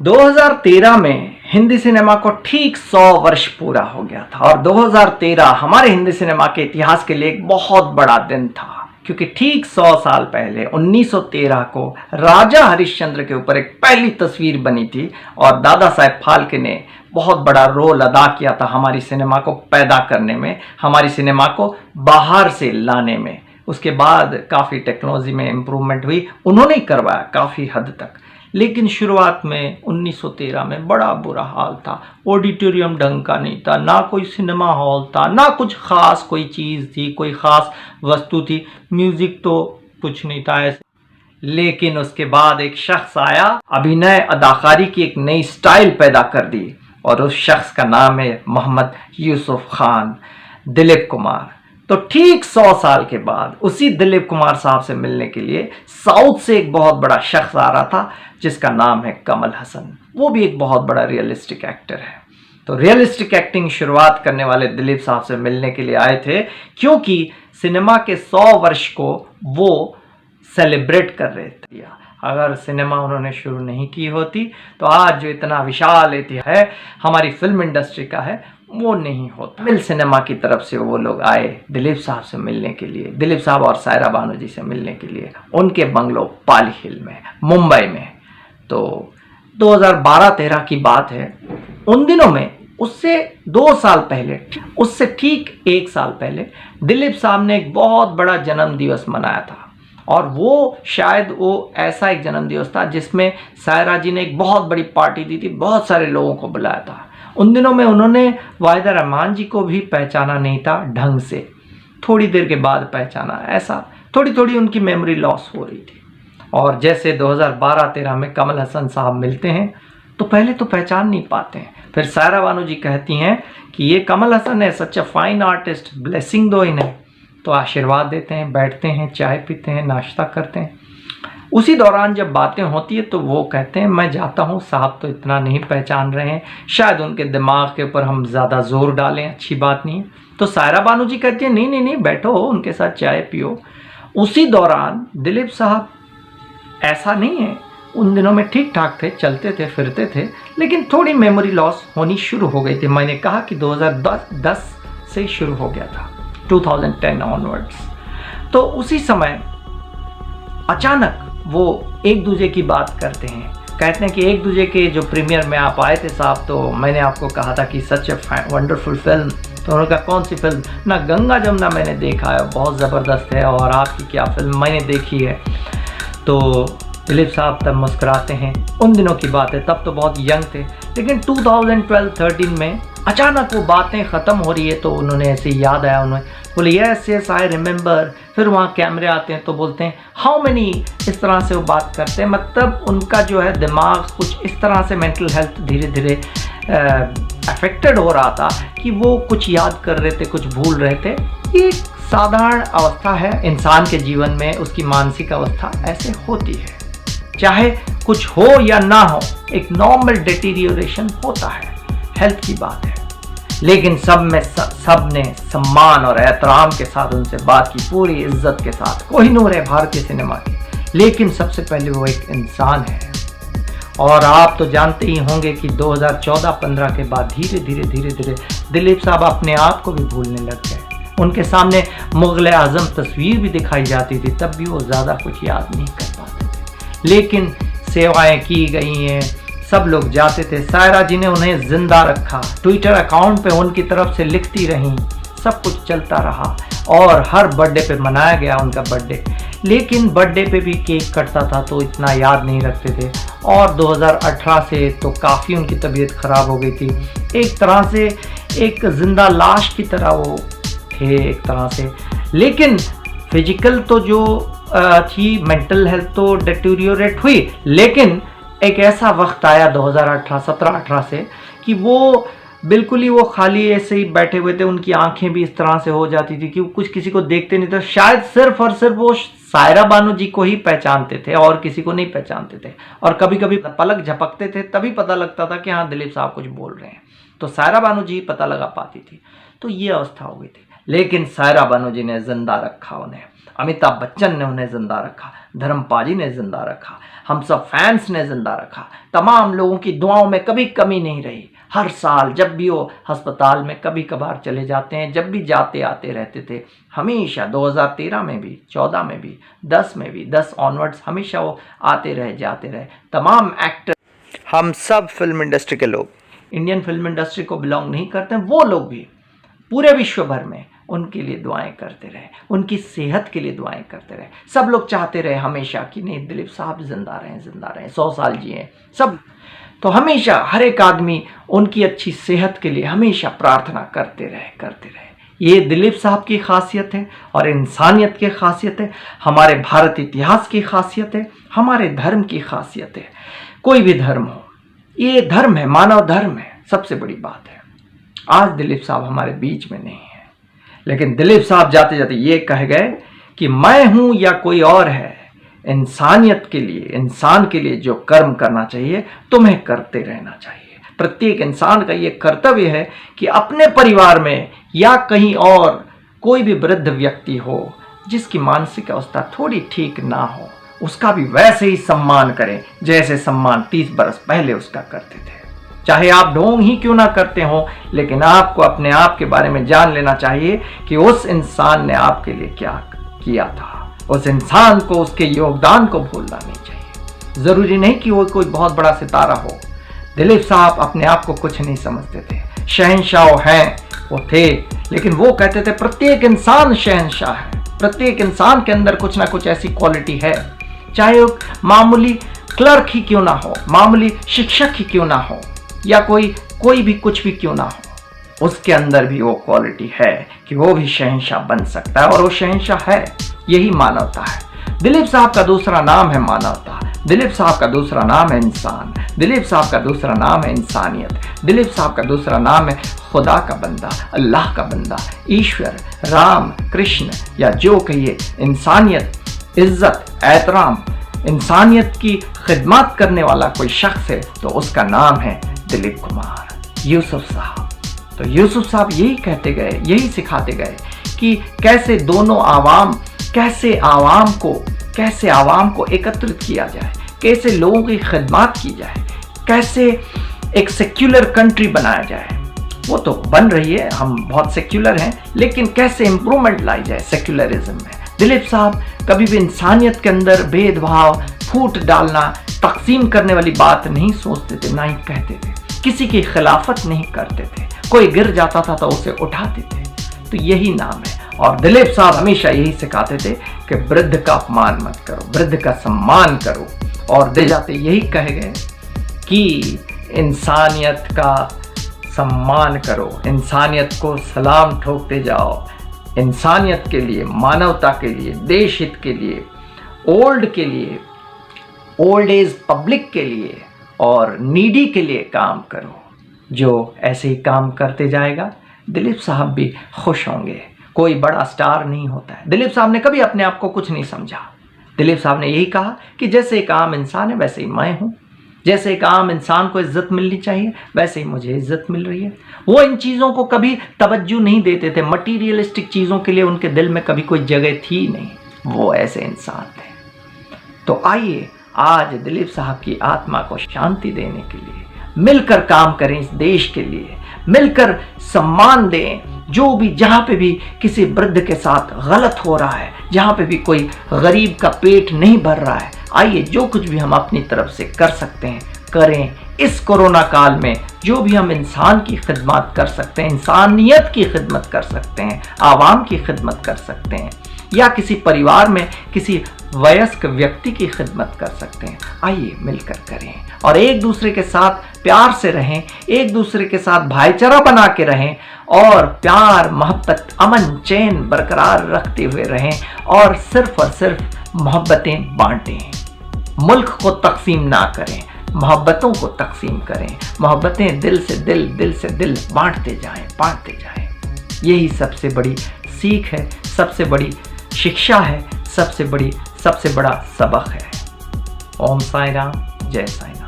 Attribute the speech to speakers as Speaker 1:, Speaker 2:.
Speaker 1: 2013 में हिंदी सिनेमा को ठीक 100 वर्ष पूरा हो गया था और 2013 हमारे हिंदी सिनेमा के इतिहास के लिए एक बहुत बड़ा दिन था, क्योंकि ठीक 100 साल पहले 1913 को राजा हरिश्चंद्र के ऊपर एक पहली तस्वीर बनी थी और दादा साहेब फाल्के ने बहुत बड़ा रोल अदा किया था हमारी सिनेमा को पैदा करने में, हमारी सिनेमा को बाहर से लाने में। उसके बाद काफ़ी टेक्नोलॉजी में इम्प्रूवमेंट हुई, उन्होंने ही करवाया काफ़ी हद तक। लेकिन शुरुआत में 1913 में बड़ा बुरा हाल था। ऑडिटोरियम ढंग का नहीं था, ना कोई सिनेमा हॉल था, ना कुछ ख़ास कोई चीज़ थी, कोई ख़ास वस्तु थी, म्यूज़िक तो कुछ नहीं था ऐसे। लेकिन उसके बाद एक शख्स आया, अभिनय अदाकारी की एक नई स्टाइल पैदा कर दी और उस शख्स का नाम है मोहम्मद यूसुफ खान, दिलीप कुमार। तो ठीक 100 साल के बाद उसी दिलीप कुमार साहब से मिलने के लिए साउथ से एक बहुत बड़ा शख्स आ रहा था जिसका नाम है कमल हसन। वो भी एक बहुत बड़ा रियलिस्टिक एक्टर है। तो रियलिस्टिक एक्टिंग शुरुआत करने वाले दिलीप साहब से मिलने के लिए आए थे, क्योंकि सिनेमा के 100 वर्ष को वो सेलिब्रेट कर रहे थे। अगर सिनेमा उन्होंने शुरू नहीं की होती तो आज जो इतना विशाल इतिहास है हमारी फिल्म इंडस्ट्री का है वो नहीं होता। मिल सिनेमा की तरफ से वो लोग आए दिलीप साहब से मिलने के लिए, दिलीप साहब और सायरा बानू जी से मिलने के लिए उनके बंगलो पाली हिल में मुंबई में। तो 2012-13 की बात है। उन दिनों में उससे 2 साल पहले, उससे ठीक 1 साल पहले दिलीप साहब ने एक बहुत बड़ा जन्म दिवस मनाया था और वो शायद वो ऐसा एक जन्म दिवस था जिसमें सायरा जी ने एक बहुत बड़ी पार्टी दी थी, बहुत सारे लोगों को बुलाया था। उन दिनों में उन्होंने वाहिदा रहमान जी को भी पहचाना नहीं था ढंग से, थोड़ी देर के बाद पहचाना, ऐसा थोड़ी थोड़ी उनकी मेमोरी लॉस हो रही थी। और जैसे 2012-13 में कमल हसन साहब मिलते हैं तो पहले तो पहचान नहीं पाते हैं, फिर सायरा बानू जी कहती हैं कि ये कमल हसन है, सच अ फाइन आर्टिस्ट, ब्लेसिंग दो इन्हें। तो आशीर्वाद देते हैं, बैठते हैं, चाय पीते हैं, नाश्ता करते हैं। उसी दौरान जब बातें होती है तो वो कहते हैं मैं जाता हूँ, साहब तो इतना नहीं पहचान रहे हैं, शायद उनके दिमाग के ऊपर हम ज़्यादा जोर डालें, अच्छी बात नहीं। तो सायरा बानू जी कहती है नहीं नहीं नहीं, बैठो उनके साथ चाय पियो। उसी दौरान दिलीप साहब ऐसा नहीं है, उन दिनों में ठीक ठाक थे, चलते थे, फिरते थे, लेकिन थोड़ी मेमोरी लॉस होनी शुरू हो गई थी। मैंने कहा कि 2010 से शुरू हो गया था, 2010 ऑनवर्ड्स। तो उसी समय अचानक वो एक दूसरे की बात करते हैं, कहते हैं कि एक दूसरे के जो प्रीमियर में आप आए थे साहब, तो मैंने आपको कहा था कि सच ए वंडरफुल फिल्म। तो उन्होंने कहा कौन सी फिल्म? ना गंगा जमुना मैंने देखा है, बहुत ज़बरदस्त है, और आपकी क्या फिल्म मैंने देखी है। तो दिलीप साहब तब मुस्कुराते हैं, उन दिनों की बात है, तब तो बहुत यंग थे। लेकिन 2012-13 में अचानक वो बातें ख़त्म हो रही है तो उन्होंने ऐसे याद आया, उन्होंने बोले यस यस आई रिमेंबर। फिर वहाँ कैमरे आते हैं तो बोलते हैं हाउ मेनी, इस तरह से वो बात करते हैं। मतलब उनका जो है दिमाग कुछ इस तरह से, मेंटल हेल्थ धीरे धीरे अफेक्टेड हो रहा था कि वो कुछ याद कर रहे थे, कुछ भूल रहे थे। ये साधारण अवस्था है इंसान के जीवन में, उसकी मानसिक अवस्था ऐसे होती है, चाहे कुछ हो या ना हो, एक नॉर्मल डिटीरियोरेशन होता है, हेल्थ की बात है। लेकिन सब ने सम्मान और एहतराम के साथ उनसे बात की, पूरी इज्जत के साथ। कोहिनूर है भारतीय सिनेमा की, लेकिन सबसे पहले वो एक इंसान है। और आप तो जानते ही होंगे कि 2014-15 के बाद धीरे धीरे दिलीप साहब अपने आप को भी भूलने लग गए। उनके सामने मुग़ल आज़म तस्वीर भी दिखाई जाती थी, तब भी वो ज़्यादा कुछ याद नहीं कर पाते थे। लेकिन सेवाएं की गई हैं, सब लोग जाते थे, सायरा जी ने उन्हें जिंदा रखा, ट्विटर अकाउंट पे उनकी तरफ से लिखती रहीं, सब कुछ चलता रहा और हर बर्थडे पे मनाया गया उनका बर्थडे। लेकिन बर्थडे पे भी केक कटता था तो इतना याद नहीं रखते थे। और 2018 से तो काफ़ी उनकी तबीयत ख़राब हो गई थी, एक तरह से एक जिंदा लाश की तरह वो थे एक तरह से। लेकिन फिजिकल तो जो थी, मेंटल हेल्थ तो डिटेरियोरेट हुई, लेकिन एक ऐसा वक्त आया 2017-18 से कि वो बिल्कुल ही वो खाली ऐसे ही बैठे हुए थे, उनकी आंखें भी इस तरह से हो जाती थी कि वो कुछ किसी को देखते नहीं थे। शायद सिर्फ और सिर्फ वो सायरा बानू जी को ही पहचानते थे और किसी को नहीं पहचानते थे। और कभी कभी पलक झपकते थे तभी पता लगता था कि हाँ दिलीप साहब कुछ बोल रहे हैं, तो सायरा बानू जी पता लगा पाती थी। तो ये अवस्था हो गई थी। लेकिन सायरा बानू जी ने जिंदा रखा उन्हें, अमिताभ बच्चन ने उन्हें जिंदा रखा, धर्मपाल जी ने जिंदा रखा, हम सब फैंस ने जिंदा रखा। तमाम लोगों की दुआओं में कभी कमी नहीं रही। हर साल जब भी वो अस्पताल में कभी कभार चले जाते हैं, जब भी जाते आते रहते थे, हमेशा 2013 में भी, 14 में भी, 10 में भी, 10 ऑनवर्ड्स हमेशा वो आते रहे जाते रहे। तमाम एक्टर, हम सब फिल्म इंडस्ट्री के लोग, इंडियन फिल्म इंडस्ट्री को बिलोंग नहीं करते हैं, वो लोग भी पूरे विश्व भर में उनके लिए दुआएं करते रहे, उनकी सेहत के लिए दुआएं करते रहे। सब लोग चाहते रहे हमेशा कि नहीं, दिलीप साहब जिंदा रहें, 100 साल जिए सब। तो हमेशा हर एक आदमी उनकी अच्छी सेहत के लिए हमेशा प्रार्थना करते रहे। ये दिलीप साहब की खासियत है और इंसानियत की खासियत है, हमारे भारत इतिहास की खासियत है, हमारे धर्म की खासियत है। कोई भी धर्म हो, ये धर्म है, मानव धर्म है, सबसे बड़ी बात है। आज दिलीप साहब हमारे बीच में नहीं है, लेकिन दिलीप साहब जाते जाते ये कह गए कि मैं हूं या कोई और है, इंसानियत के लिए, इंसान के लिए जो कर्म करना चाहिए तुम्हें करते रहना चाहिए। प्रत्येक इंसान का ये कर्तव्य है कि अपने परिवार में या कहीं और कोई भी वृद्ध व्यक्ति हो जिसकी मानसिक अवस्था थोड़ी ठीक ना हो, उसका भी वैसे ही सम्मान करें जैसे सम्मान 30 बरस पहले उसका करते थे। चाहे आप ढोंग ही क्यों ना करते हो, लेकिन आपको अपने आप के बारे में जान लेना चाहिए कि उस इंसान ने आपके लिए क्या किया था। उस इंसान को, उसके योगदान को भूलना नहीं चाहिए। जरूरी नहीं कि वो कोई बहुत बड़ा सितारा हो। दिलीप साहब अपने आप को कुछ नहीं समझते थे, शहंशाह हैं वो थे, लेकिन वो कहते थे प्रत्येक इंसान शहंशाह है, प्रत्येक इंसान के अंदर कुछ ना कुछ ऐसी क्वालिटी है, चाहे वो मामूली क्लर्क ही क्यों ना हो, मामूली शिक्षक ही क्यों ना हो, या कोई भी कुछ भी क्यों ना हो, उसके अंदर भी वो क्वालिटी है कि वो भी शहंशाह बन सकता है, और वो शहंशाह है। यही मानवता है। दिलीप साहब का दूसरा नाम है मानवता, दिलीप साहब का दूसरा नाम है इंसान, दिलीप साहब का दूसरा नाम है इंसानियत, दिलीप साहब का दूसरा नाम है खुदा का बंदा, अल्लाह का बंदा, ईश्वर, राम, कृष्ण, या जो कहिए, इंसानियत, इज्जत, एहतराम, इंसानियत की खिदमत करने वाला कोई शख्स है तो उसका नाम है दिलीप कुमार, यूसुफ साहब। तो यूसुफ साहब यही कहते गए, यही सिखाते गए कि कैसे दोनों आवाम, कैसे आवाम को एकत्रित किया जाए, कैसे लोगों की खिदमत की जाए, कैसे एक सेक्युलर कंट्री बनाया जाए। वो तो बन रही है, हम बहुत सेक्युलर हैं, लेकिन कैसे इंप्रूवमेंट लाई जाए सेक्युलरिज्म में। दिलीप साहब कभी भी इंसानियत के अंदर भेदभाव, फूट डालना, तकसीम करने वाली बात नहीं सोचते थे, ना ही कहते थे, किसी की खिलाफत नहीं करते थे, कोई गिर जाता था तो उसे उठाते थे। तो यही नाम है। और दिलीप साहब हमेशा यही सिखाते थे कि वृद्ध का अपमान मत करो, वृद्ध का सम्मान करो, और दे जाते यही कहे गए कि इंसानियत का सम्मान करो, इंसानियत को सलाम ठोकते जाओ, इंसानियत के लिए, मानवता के लिए, देश हित के लिए, ओल्ड एज पब्लिक के लिए और नीडी के लिए काम करो। जो ऐसे ही काम करते जाएगा, दिलीप साहब भी खुश होंगे। कोई बड़ा स्टार नहीं होता है। दिलीप साहब ने कभी अपने आप को कुछ नहीं समझा। दिलीप साहब ने यही कहा कि जैसे एक आम इंसान है वैसे ही मैं हूँ, जैसे एक आम इंसान को इज्जत मिलनी चाहिए वैसे ही मुझे इज्जत मिल रही है। वो इन चीज़ों को कभी तवज्जो नहीं देते थे, मटीरियलिस्टिक चीज़ों के लिए उनके दिल में कभी कोई जगह थी नहीं, वो ऐसे इंसान थे। तो आइए आज दिलीप साहब की आत्मा को शांति देने के लिए मिलकर काम करें, इस देश के लिए मिलकर सम्मान दें। जो भी, जहाँ पे भी किसी वृद्ध के साथ गलत हो रहा है, जहाँ पे भी कोई गरीब का पेट नहीं भर रहा है, आइए जो कुछ भी हम अपनी तरफ से कर सकते हैं करें। इस कोरोना काल में जो भी हम इंसान की खिदमत कर सकते हैं, इंसानियत की खिदमत कर सकते हैं, आवाम की खिदमत कर सकते हैं, या किसी परिवार में किसी वयस्क व्यक्ति की खिदमत कर सकते हैं, आइए मिलकर करें और एक दूसरे के साथ प्यार से रहें, एक दूसरे के साथ भाईचारा बना के रहें और प्यार, मोहब्बत, अमन, चैन बरकरार रखते हुए रहें और सिर्फ मोहब्बतें बांटें। मुल्क को तकसीम ना करें, मोहब्बतों को तकसीम करें। मोहब्बतें दिल से दिल बांटते जाएं। यही सबसे बड़ी सीख है, सबसे बड़ी शिक्षा है, सबसे बड़ा सबक है। ओम साई राम, जय साई राम।